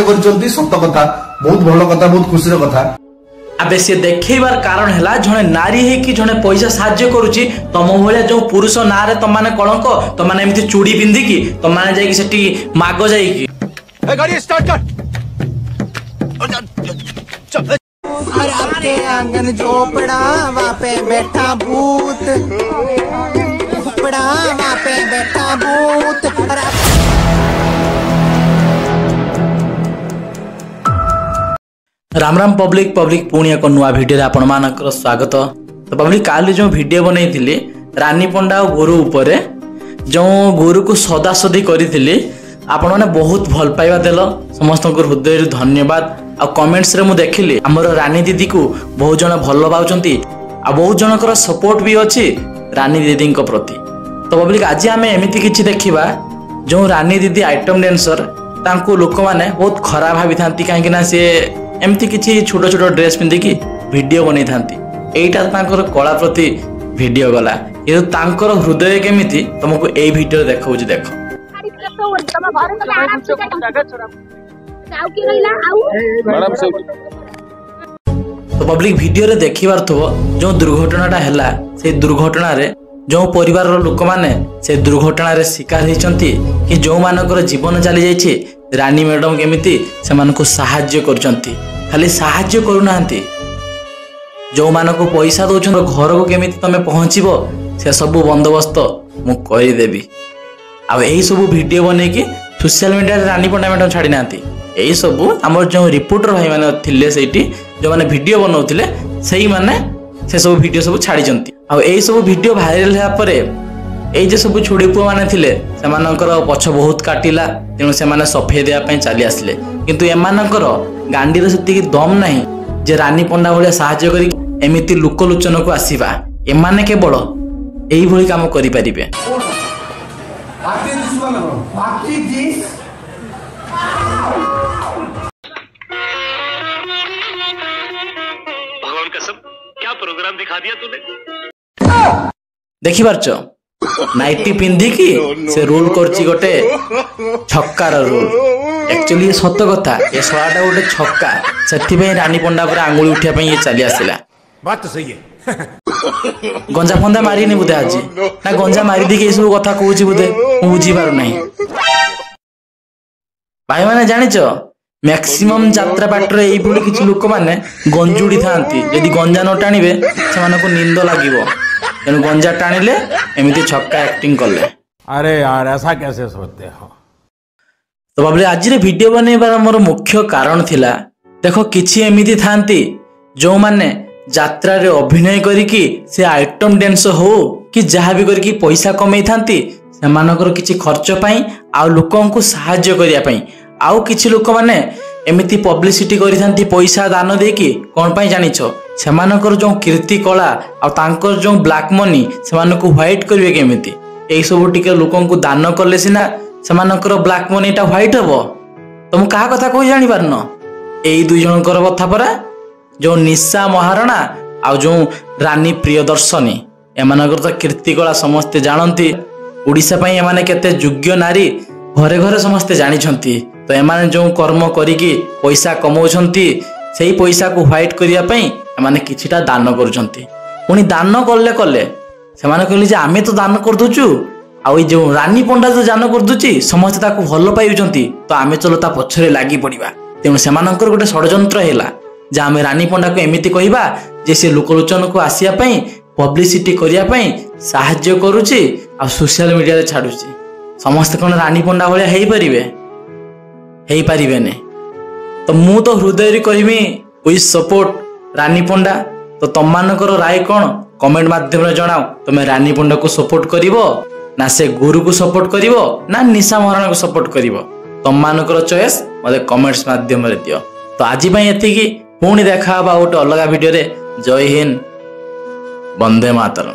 करछंती सत कथा बहुत भलो कथा बहुत खुशी कथा। आबे से देखैबार कारण हैला जने नारी है कि जने पैसा साहाय्य करूची तम भलिया जो पुरुष ना रे तम माने कलंक तम माने एमिति चूड़ी पिंदी की तम माने जाई कि सेठी मागो जाई की ए गाड़ी स्टार्ट कर। और आपके आंगन झोपड़ा वहाँ पे बैठा भूत वहाँ पे बैठा भूत। राम राम पब्लिक पुणी एक नुआ भिडियो आपण मानकर स्वागत। तो पब्लिक काली जो भिडियो बनई रानी पंडा और गुरु उपरे जो गुरु को सदासदी करी आपण मैंने बहुत भल पाइबा देल समस्त हृदय धन्यवाद। आ कमेंट्स रे मु देखिली हमर रानी दीदी को बहुत जन भल पाउचंती आ बहुत जनकर सपोर्ट भी अच्छी रानी दीदी को प्रति। तो पब्लिक आज आम एमती किछि देखिबा जो रानी दीदी आइटम डांसर तांको लोक माने बहुत खराब भाभी थांती काहे ना से एमती किछि छोट छोट ड्रेस पिंधिकी वीडियो बनै थांती एटा तांकर कला प्रति वीडियो गला ये तांकर हृदय केमिति तुमको ए वीडियो देखाउछि देखो। तो पब्लिक वीडियो रे देखिबार थबो जो दुर्घटनाटा हैला से दुर्घटना रे जो परिवार रो लोक माने से दुर्घटना रे शिकार हिचंती कि जो मानकर जीवन चली जाइछि रानी मैडम केमिति से मानको सहाय्य करचंती खाली सहाय्य करू नांती जो मानको पैसा दोछन घर को केमिति तमे पहुंचीबो से सब बंदोबस्त मु करि देबी। आ एही सब वीडियो बने कि सोशल मीडिया रे रानी पंडा मैडम छाड़ी नांती यही सब आमर जो रिपोर्टर भाई माने थिले सेठी जो माने वीडियो बनाउथिले सेही माने से सब वीडियो सब छाड़ी जंती। आ एही सब वीडियो वायरल हेया परे एई जे सब छोड़ी पुआ माने थिले से मानकर पछ बहुत काटिला तेनु से माने सफे देया पई चली आसले किंतु ए मानकर गांडी रे सती दम नाही जे रानी पंडा भले सहाय्य करी एमिति लोकलोचन को आसीबा ए माने केवल एही भली काम करि परिबे। भगवान कसम क्या प्रोग्राम दिखा दिया तूने। देखि पारछ नाइटी पिंधी की से रोल करची गोटे छक्कार रोल एक्चुअली ये सत कथा ये सलाटा गोटे छक्का सेथि पे रानी पंडा पर आंगुली उठिया पे ये चली आसिला। बात तो सही है। गंजा फंदा मारी नि बुदे आज ना गंजा मारी दी के सब कथा कहूची बुदे बुझी पारु नाही। भाई माने जानिच मैक्सिमम यात्रा बाट रे एई भली किछि लोक माने गंजुडी थांती यदि गंजा न टाणीबे से मानको निंद लागिवो तेणु गंजा टाणिले एमिति छक्का एक्टिंग करले। अरे यार ऐसा कैसे सोचते हो। तो बाबले आज रे वीडियो बनेबार मोर मुख्य कारण थिला देखो किछि एमिति थांती जो माने यात्रा रे अभिनय करिकी से आइटम डांस हो कि जहाँ भी करिकी पैसा कमेई थांती से मानकर किछि खर्च पई आ लोकन को सहाय्य करिया पई आउ किछि लोक माने एमिति पब्लिसिटी करि थांती पैसा दान देकी कोन पई जानिछो से मानकर जो कीर्ति कला आ तांकर जो ब्लैक मनी से मानको व्हाइट करिवे केमिति एई सब टिके लोकन को दान करले सिना से मानकर ब्लैक मनीटा व्हाइट हबो। तुम कहा कथा कोई जानि पारन एई दुई जनकर कथा परा जो निशा महाराणा आ जो रानी प्रियदर्शनी एमानकर तो कीर्ति कला समस्ते जानती ओडिशा पई एमाने केते योग्य नारी घरे घरे समस्ते जानिछंती। तो एमाने जो कर्म करिकी पैसा कमाउछंती सेही पैसा को व्हाइट करिया पई एमाने किछिटा दान करूछंती पुनी दान कले कले से माने कहली जे आमे तो दान कर दोचु आ जो रानी पंडा जो दान कर दोची समस्त ताको भलो पाइउछंती तो आमे चलो ता पछरे लागि पड़िबा तेनु से मानकर गोटे षडयंत्र हैला जे आमे रानी पंडा को एमिति कहिबा जे से लोकलोचन को आसिया पई पब्लिसिटी करिया पई सहाय्य करूची आ सोशल मीडिया रे छाडुची समस्त कोन रानी पंडा भलिया हेई परिबे ने। तो मु तो हृदय रे कहबी वी सपोर्ट रानी पंडा। तो तुम मानकर राय कौन कमेंट माध्यम रे जणाओ तुमे रानी पंडा को सपोर्ट करिवो ना से गुरु को सपोर्ट करिवो ना निशा महाराणा को सपोर्ट करिवो तुम मानकर चॉइस मते कमेंट्स माध्यम रे दियो। तो आज पई एतिकी पुणी देखा बा गोटे अलग वीडियो रे। जय हिंद वंदे मातरम।